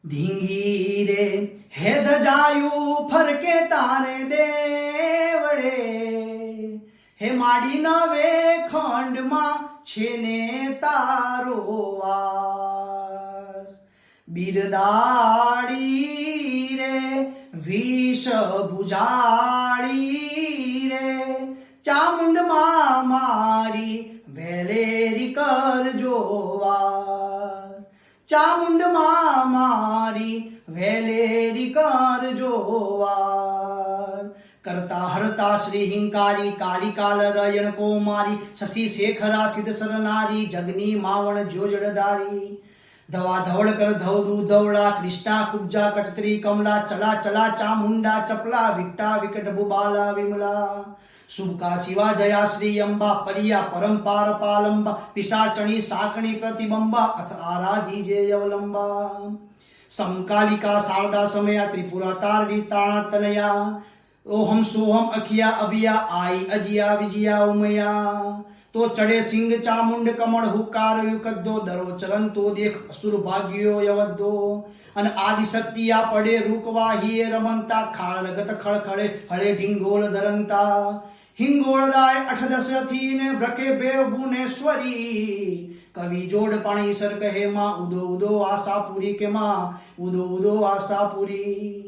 ધીંગી રે હેદ જાયું ફરકે તારે દેવળે હે માડી નવે ખંડમાં છે ને તારો વાસ બિરદાડી રે વિષ ભુજાળી રે ચામુંડમાં મારી વેલેરી કરજો વાર ચામુંડમાં મારી વેલેરી કરજો વાર કરતા હરતા શ્રી હિંકારી કાલી કાલ રયણ કોમારી શશી શેખરા સિદ્ધ સરનારી જગની માવણ જોજડદારી ધવા ધવળ કર ધવદુ ધવળા કૃષ્ણા કુબ્જા કચતરી કમલા ચલા ચલા ચામુંડા ચપલા વિકટા વિકટ ભુબાલા વિમલા શુભકા શિવા જયા શ્રી અંબા પરિયા પરંપાર પાલંબા પિશાચણી સાકણી પ્રતિબંબા અથ આરાધી જે અવલંબા સમકાલિકા શારદા સમયા ત્રિપુરા તારડી તાણા તનયા ઓહમ સોહમ અખિયા અભિયા આઈ અજિયા વિજયા ઉમયા તો ચડે સિંહ ચામુંડ કમળ હુકાર યુકદ્દો દરો ચરણ તો દેખ અસુર ભાગ્યો યવદ્દો અને આદિશક્તિ આ પડે રૂકવા હિયે રમંતા ખાળ લગત ખળખળે હળે ઢીંગોળ ધરંતા હિંગોળ રાય 8-10 થી ને ભ્રકે બેવ ભુવનેશ્વરી કવિ જોડ પાણી સર કહે માં ઉદો ઉદો આશાપુરી કે માં ઉદો ઉદો આશાપુરી